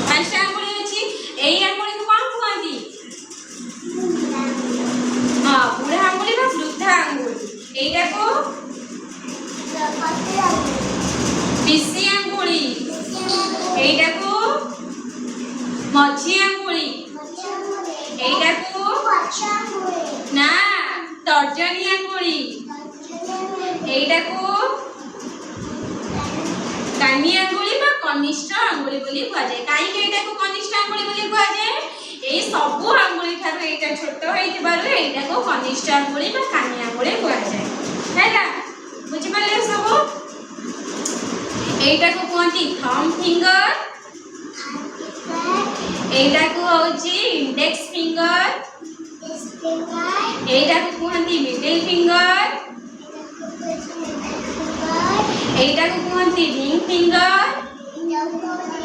ପାଞ୍ଚଟା ଆଙ୍ଗୁଳି ଅଛି। ଏଇ ଆଙ୍ଗୁଳିକୁ କଣ କୁହନ୍ତି? ହଁ, ବୁଢ଼ା ଆଙ୍ଗୁଳି ବା ବୃଦ୍ଧା ଆଙ୍ଗୁଳି। ଏଇଟାକୁ ପିସି ଆଙ୍ଗୁଳି। ଏଇଟାକୁ ମଝି ଆଙ୍ଗୁଳି। ଏଇଟାକୁ ନା ତର୍ଜନୀ ଆଙ୍ଗୁଳି। ଏଇଟାକୁ କାନି ଆଙ୍ଗୁଳି ବା କନିଷ୍ଠ ଆଙ୍ଗୁଳି ବୋଲି କୁହାଯାଏ। କାହିଁକି ଏଇଟାକୁ କନିଷ୍ଠ ଆଙ୍ଗୁଳି ବୋଲି କୁହାଯାଏ? ଏଇ ସବୁ ଆଙ୍ଗୁଳି ଠାରୁ ଏଇଟା ଛୋଟ ହେଇଥିବାରୁ ଏଇଟାକୁ କନିଷ୍ଠ ଆଙ୍ଗୁଳି ବା କାନି ଆଙ୍ଗୁଳି କୁହାଯାଏ। ହେଲା, ବୁଝିପାରିଲେ ସବୁ? ଏଇଟାକୁ କୁହନ୍ତି ଥମ୍ବ ଫିଙ୍ଗର। ଏଇଟାକୁ ହଉଛି ଇଣ୍ଡେକ୍ସ ଫିଙ୍ଗର। ଏଇଟାକୁ କୁହନ୍ତି ମିଡିଲ ଫିଙ୍ଗର। ଏଇଟାକୁ କୁହନ୍ତି ରିଙ୍ଗ ଫିଙ୍ଗର।